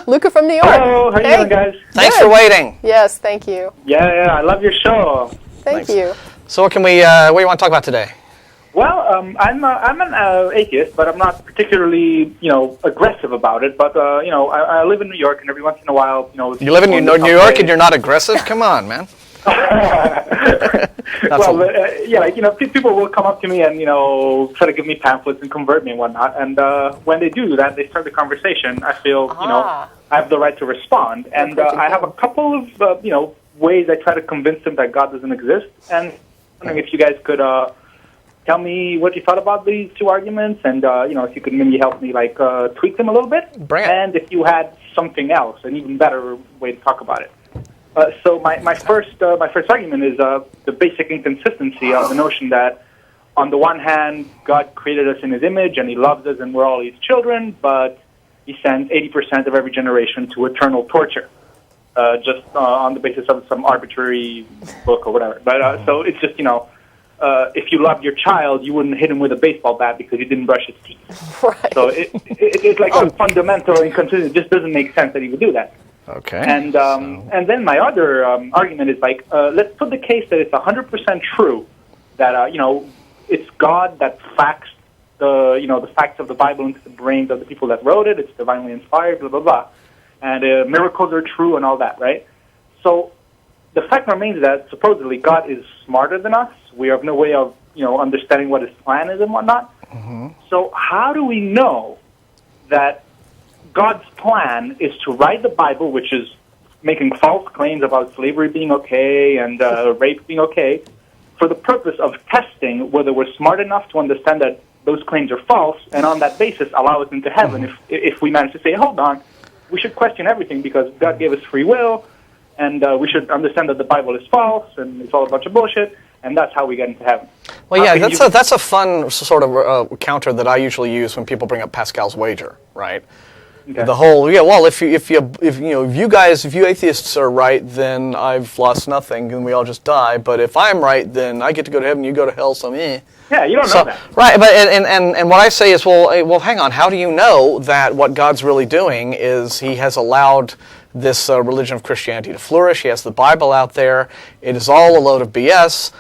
Luca from New York. Hello, how are you doing, guys? Thanks for waiting. Yes, thank you. Yeah, I love your show. Thank you. So what do you want to talk about today? Well, I'm an atheist, but I'm not particularly, aggressive about it. But I live in New York, and every once in a while, You live in New York and you're not aggressive? Come on, man. People will come up to me and try to give me pamphlets and convert me and whatnot. And when they do that, they start the conversation. I feel I have the right to respond. And I have a couple of ways I try to convince them that God doesn't exist. And I'm wondering if you guys could tell me what you thought about these two arguments, and if you could maybe help me tweak them a little bit. Bring it. And if you had something else, an even better way to talk about it. So my first argument is the basic inconsistency of the notion that, on the one hand, God created us in His image and He loves us and we're all His children, but He sends 80% of every generation to eternal torture, just on the basis of some arbitrary book or whatever. But so it's just if you loved your child, you wouldn't hit him with a baseball bat because he didn't brush his teeth. Right. So it's like a fundamental inconsistency. It just doesn't make sense that He would do that. Okay. And then my other argument is let's put the case that it's 100% true that it's God that faxed the facts of the Bible into the brains of the people that wrote it. It's divinely inspired, blah blah blah, and miracles are true and all that, right? So the fact remains that supposedly God is smarter than us. We have no way of understanding what His plan is and whatnot. Mm-hmm. So how do we know that God's plan is to write the Bible, which is making false claims about slavery being okay and rape being okay, for the purpose of testing whether we're smart enough to understand that those claims are false, and on that basis allow us into heaven if we manage to say, hold on, we should question everything because God gave us free will, and we should understand that the Bible is false and it's all a bunch of bullshit, and that's how we get into heaven. Well, yeah, that's a fun sort of counter that I usually use when people bring up Pascal's wager, right? Okay. The whole if you atheists are right, then I've lost nothing and we all just die. But if I'm right, then I get to go to heaven, you go to hell. So yeah, you don't know that, right? But and what I say is, well, hang on. How do you know that what God's really doing is He has allowed this religion of Christianity to flourish? He has the Bible out there. It is all a load of BS.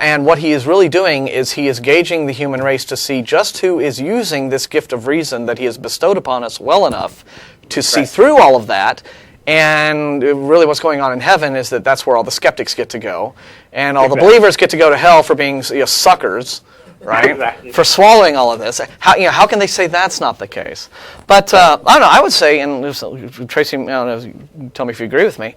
And what He is really doing is He is gauging the human race to see just who is using this gift of reason that He has bestowed upon us well enough to see through all of that. And really what's going on in heaven is that's where all the skeptics get to go. And all the believers get to go to hell for being suckers, right? Exactly. For swallowing all of this. How can they say that's not the case? But I don't know, I would say, and Tracie, I don't know, tell me if you agree with me,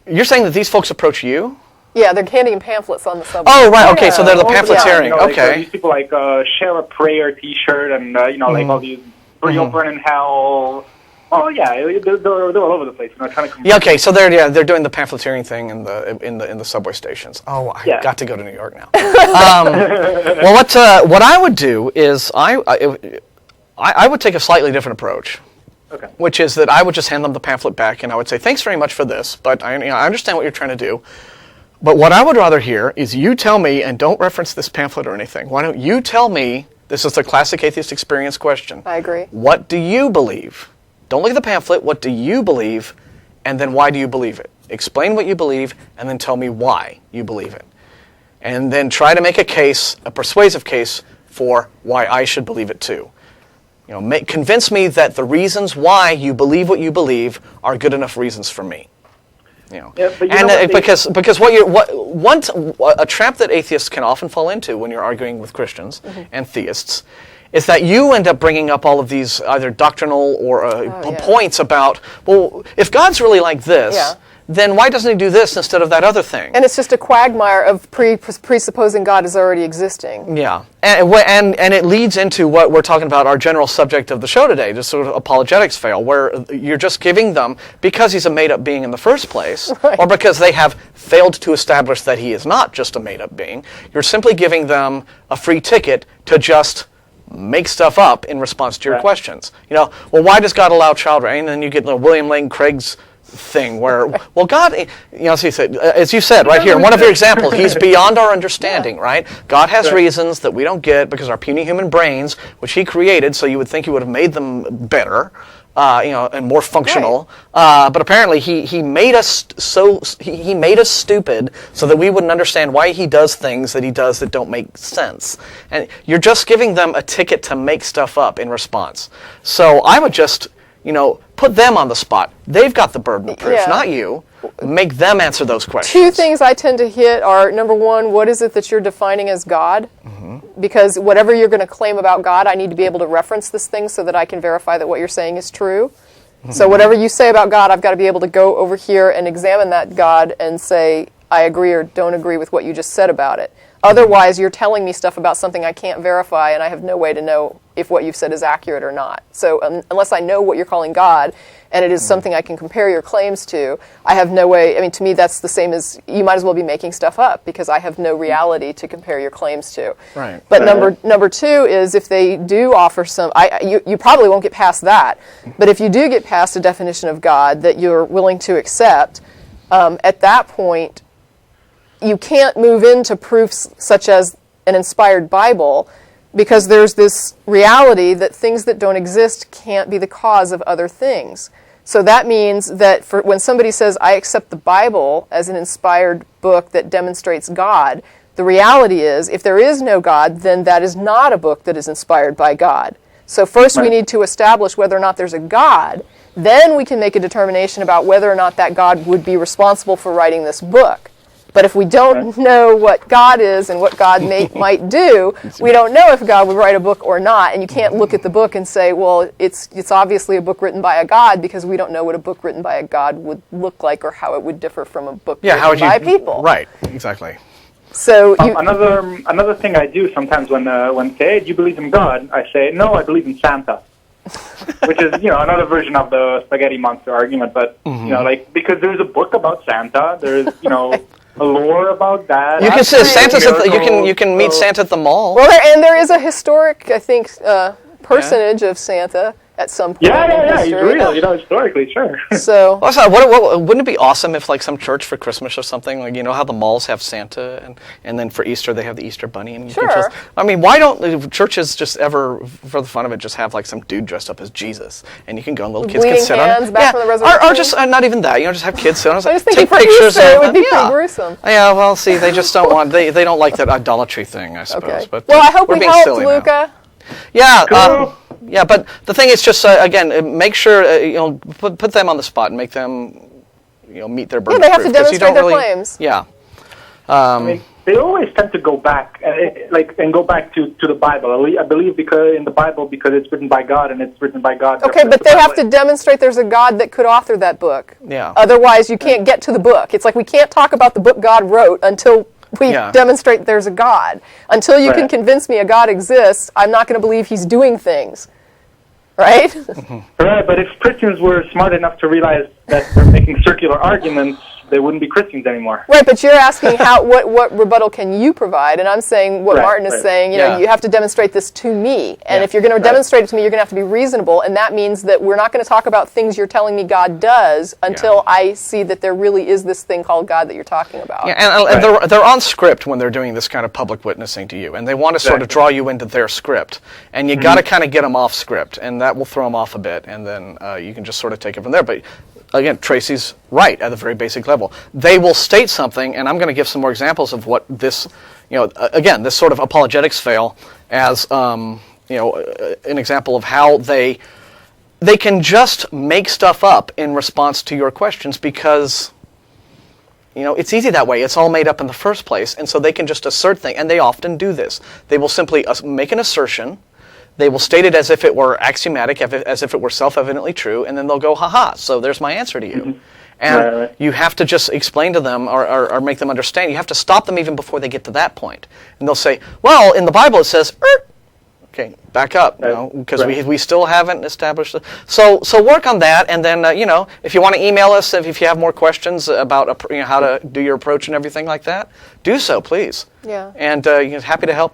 you're saying that these folks approach you? Yeah, they're handing pamphlets on the subway. Oh, right, okay, so they're the pamphleteering, okay. These people share a prayer T-shirt and, all these real burn in hell. Oh, yeah, they're all over the place. Trying to yeah, okay, so they're doing the pamphleteering thing in the subway stations. Oh, I got to go to New York now. Well, what I would do is I would take a slightly different approach. Okay. Which is that I would just hand them the pamphlet back and I would say, thanks very much for this, but I understand what you're trying to do. But what I would rather hear is you tell me, and don't reference this pamphlet or anything, why don't you tell me, this is the classic Atheist Experience question. I agree. What do you believe? Don't look at the pamphlet, what do you believe, and then why do you believe it? Explain what you believe, and then tell me why you believe it. And then try to make a case, a persuasive case, for why I should believe it too. Convince me that the reasons why you believe what you believe are good enough reasons for me. Because a trap that atheists can often fall into when you're arguing with Christians and theists is that you end up bringing up all of these either doctrinal or points about, well, if God's really like this, then why doesn't He do this instead of that other thing? And it's just a quagmire of presupposing God is already existing. Yeah, and it leads into what we're talking about, our general subject of the show today, just sort of apologetics fail, where you're just giving them, because He's a made-up being in the first place, or because they have failed to establish that He is not just a made-up being, you're simply giving them a free ticket to just make stuff up in response to your questions. Well, why does God allow child rape? And then you get William Lane Craig's thing where, well, God, as you said right here, in one of your examples, He's beyond our understanding, right? God has reasons that we don't get because our puny human brains, which He created, so you would think He would have made them better, and more functional. But apparently, he made us he made us stupid so that we wouldn't understand why he does things that he does that don't make sense. And you're just giving them a ticket to make stuff up in response. So I would just, put them on the spot. They've got the burden of proof, not you. Make them answer those questions. Two things I tend to hit are, number one, what is it that you're defining as God? Because whatever you're going to claim about God, I need to be able to reference this thing so that I can verify that what you're saying is true. So whatever you say about God, I've got to be able to go over here and examine that God and say, I agree or don't agree with what you just said about it. Otherwise, you're telling me stuff about something I can't verify, and I have no way to know if what you've said is accurate or not. So unless I know what you're calling God, and it is something I can compare your claims to, I have no way. I mean, to me, that's the same as you might as well be making stuff up, because I have no reality to compare your claims to. Right. But number two is, if they do offer some, you probably won't get past that. But if you do get past a definition of God that you're willing to accept, at that point, you can't move into proofs such as an inspired Bible, because there's this reality that things that don't exist can't be the cause of other things. So that means that when somebody says, I accept the Bible as an inspired book that demonstrates God, the reality is, if there is no God, then that is not a book that is inspired by God. So first we need to establish whether or not there's a God. Then we can make a determination about whether or not that God would be responsible for writing this book. But if we don't know what God is and what God might do, we don't know if God would write a book or not. And you can't look at the book and say, well, it's obviously a book written by a God, because we don't know what a book written by a God would look like or how it would differ from a book written by people. Right, exactly. So another thing I do sometimes when say, hey, do you believe in God? I say, no, I believe in Santa. Which is, another version of the spaghetti monster argument. But, because there's a book about Santa, there's, a lore about that. You can say Santa's you can meet Santa at the mall. Well, there is a historic, I think, personage of Santa at some point. Yeah, he's real, historically, sure. So, wouldn't it be awesome if, like, some church for Christmas or something, like, how the malls have Santa, and then for Easter they have the Easter Bunny, and why don't churches just ever, for the fun of it, just have, like, some dude dressed up as Jesus, and you can go and little kids can sit on it. Back from the resurrection. Or just not even that, just have kids sit on it, I was take thinking pictures. It would be pretty gruesome. Yeah, well, see, they just don't want they don't like that idolatry thing, I suppose. Okay. But well, I hope we're we being helped, silly Luca. Now. Yeah. Yeah, but the thing is just, again, make sure, put them on the spot and make them, meet their burden. Yeah, they have to demonstrate their claims. Yeah. They always tend to go back, and go back to the Bible. I believe because in the Bible, because it's written by God and it's written by God. Okay, but they have to demonstrate there's a God that could author that book. Yeah. Otherwise, you can't get to the book. It's like we can't talk about the book God wrote until we demonstrate there's a God. Until you can convince me a God exists, I'm not going to believe he's doing things. Right? Right, but if Christians were smart enough to realize that they're making circular arguments, they wouldn't be Christians anymore. Right, but you're asking what rebuttal can you provide, and I'm saying what Martin is saying, you have to demonstrate this to me, and if you're going to demonstrate it to me, you're going to have to be reasonable, and that means that we're not going to talk about things you're telling me God does until I see that there really is this thing called God that you're talking about. Yeah, and they're on script when they're doing this kind of public witnessing to you, and they want to sort of draw you into their script, and you got to kind of get them off script, and that will throw them off a bit, and then you can just sort of take it from there. But again, Tracie's right at the very basic level. They will state something, and I'm going to give some more examples of what this, again, this sort of apologetics fail as, an example of how they can just make stuff up in response to your questions because, it's easy that way. It's all made up in the first place, and so they can just assert things, and they often do this. They will simply make an assertion. They will state it as if it were axiomatic, as if it were self-evidently true, and then they'll go, ha-ha, so there's my answer to you. And you have to just explain to them or make them understand. You have to stop them even before they get to that point. And they'll say, well, in the Bible it says, okay, back up, because we still haven't established it. So work on that, and then, if you want to email us, if you have more questions about how to do your approach and everything like that, do so, please. Yeah. And happy to help out.